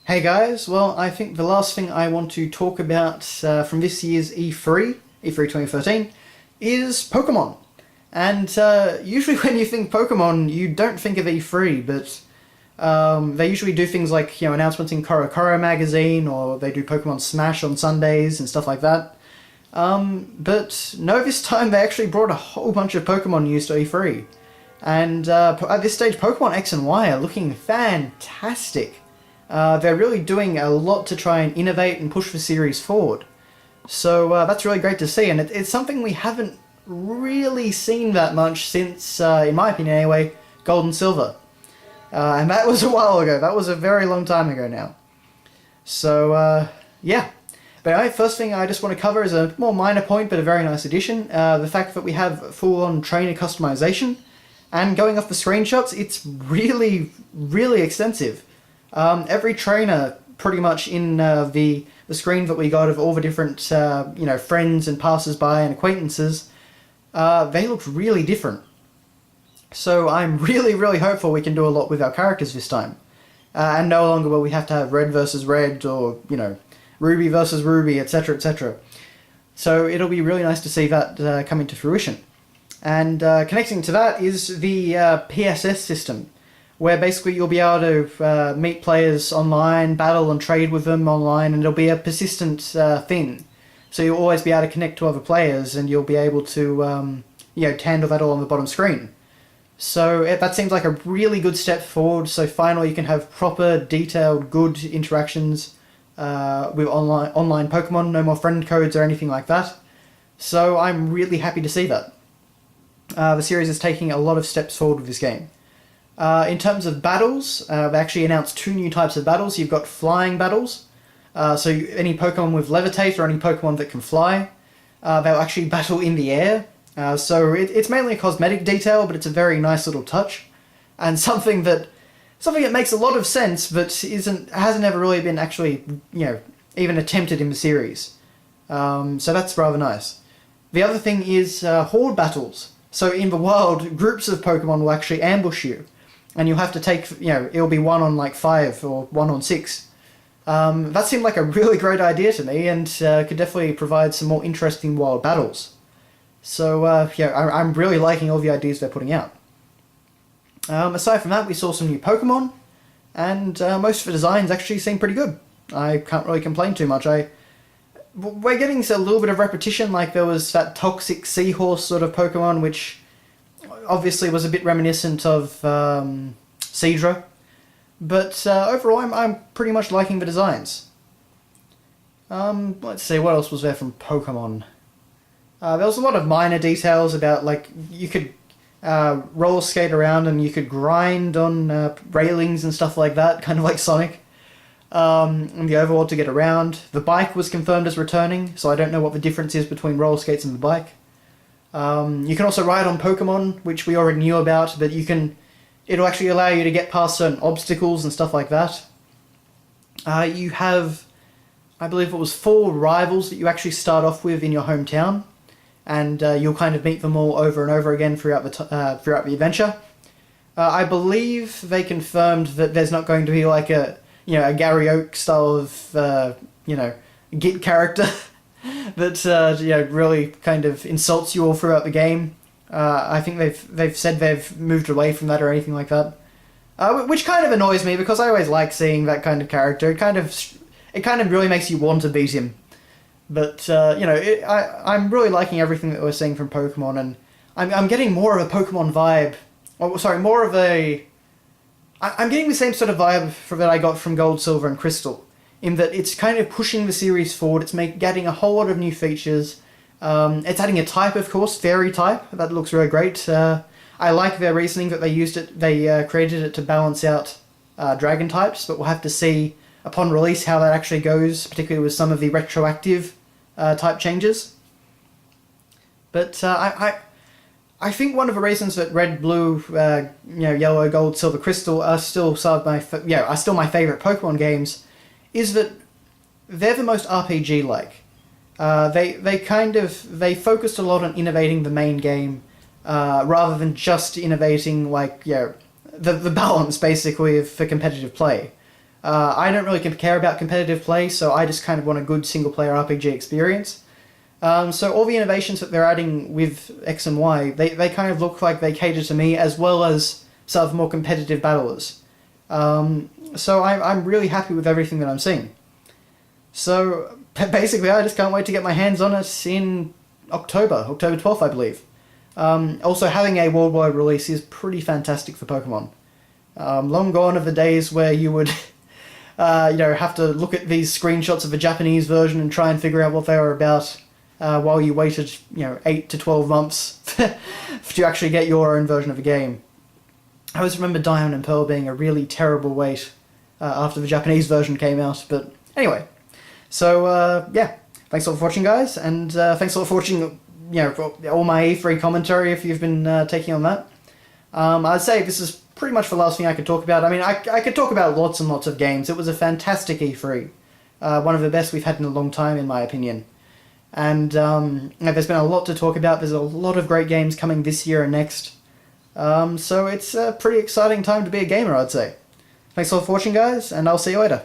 Hey guys, well, I think the last thing I want to talk about from this year's E3 2013, is Pokemon. And usually when you think Pokemon, you don't think of E3, but they usually do things like, announcements in Koro magazine, or they do Pokemon Smash on Sundays and stuff like that. But no, this time they actually brought a whole bunch of Pokemon news to E3. And at this stage, Pokemon X and Y are looking fantastic. They're really doing a lot to try and innovate and push the series forward. So that's really great to see, and it's something we haven't really seen that much since, in my opinion anyway, Gold and Silver. And that was a while ago. That was a very long time ago now. So, yeah. But anyway, first thing I just want to cover is a more minor point, but a very nice addition. The fact that we have full-on trainer customization. And going off the screenshots, it's really, really extensive. Every trainer, pretty much in the screen that we got of all the different, friends and passers-by and acquaintances, they looked really different. So I'm really, really hopeful we can do a lot with our characters this time. And no longer will we have to have red versus red, or, Ruby versus Ruby, etc., etc. So it'll be really nice to see that come into fruition. And connecting to that is the PSS system, where basically you'll be able to meet players online, battle and trade with them online, and it'll be a persistent thing. So you'll always be able to connect to other players, and you'll be able to, handle that all on the bottom screen. So that seems like a really good step forward. So finally you can have proper, detailed, good interactions with online Pokemon. No more friend codes or anything like that. So I'm really happy to see that. The series is taking a lot of steps forward with this game. In terms of battles, they actually announced 2 new types of battles. You've got flying battles. So any Pokemon with Levitate or any Pokemon that can fly, they'll actually battle in the air. So it's mainly a cosmetic detail, but it's a very nice little touch. And something that makes a lot of sense, but hasn't ever really been actually, even attempted in the series. So that's rather nice. The other thing is horde battles. So in the wild, groups of Pokemon will actually ambush you. And you'll have to take, it'll be 1 on 5 or 1 on 6. That seemed like a really great idea to me, and could definitely provide some more interesting wild battles. So, I'm really liking all the ideas they're putting out. Aside from that, we saw some new Pokemon, and most of the designs actually seem pretty good. I can't really complain too much. We're getting a little bit of repetition, like there was that toxic seahorse sort of Pokemon, which obviously was a bit reminiscent of Seadra. But overall, I'm pretty much liking the designs. Let's see, what else was there from Pokemon? There was a lot of minor details about, like, you could roller skate around and you could grind on railings and stuff like that, kind of like Sonic. And the overworld to get around. The bike was confirmed as returning, so I don't know what the difference is between roller skates and the bike. You can also ride on Pokemon, which we already knew about, but it'll actually allow you to get past certain obstacles and stuff like that. You have, I believe it was 4 rivals that you actually start off with in your hometown, and you'll kind of meet them all over and over again throughout the adventure. I believe they confirmed that there's not going to be like a Gary Oak style of, Git character that, really kind of insults you all throughout the game. I think they've said they've moved away from that or anything like that. Which kind of annoys me, because I always like seeing that kind of character. It kind of really makes you want to beat him. But, I'm really liking everything that we're seeing from Pokemon, and I'm getting more of a Pokemon vibe. Oh, sorry, more of a... I'm getting the same sort of vibe that I got from Gold, Silver, and Crystal, in that it's kind of pushing the series forward. It's getting a whole lot of new features. It's adding a type, of course, Fairy type. That looks really great. I like their reasoning that they used it. They created it to balance out Dragon types, but we'll have to see upon release how that actually goes, particularly with some of the retroactive type changes. But I think one of the reasons that Red, Blue, Yellow, Gold, Silver, Crystal are still my favourite Pokemon games is that they're the most RPG-like. They focused a lot on innovating the main game, rather than just innovating the balance basically for competitive play. I don't really care about competitive play, so I just kind of want a good single-player RPG experience. So all the innovations that they're adding with X and Y, they kind of look like they cater to me as well as some of the more competitive battlers. So I'm really happy with everything that I'm seeing. So basically I just can't wait to get my hands on it in October 12th I believe. Also having a worldwide release is pretty fantastic for Pokemon. Long gone are the days where you would have to look at these screenshots of the Japanese version and try and figure out what they were about while you waited 8 to 12 months to actually get your own version of the game. I always remember Diamond and Pearl being a really terrible wait after the Japanese version came out, but anyway. So, yeah, thanks a lot for watching, guys, and thanks a lot for watching, all my E3 commentary if you've been taking on that. I'd say this is pretty much the last thing I could talk about. I mean, I could talk about lots and lots of games. It was a fantastic E3. One of the best we've had in a long time, in my opinion. And there's been a lot to talk about. There's a lot of great games coming this year and next. So it's a pretty exciting time to be a gamer, I'd say. Thanks a lot for watching, guys, and I'll see you later.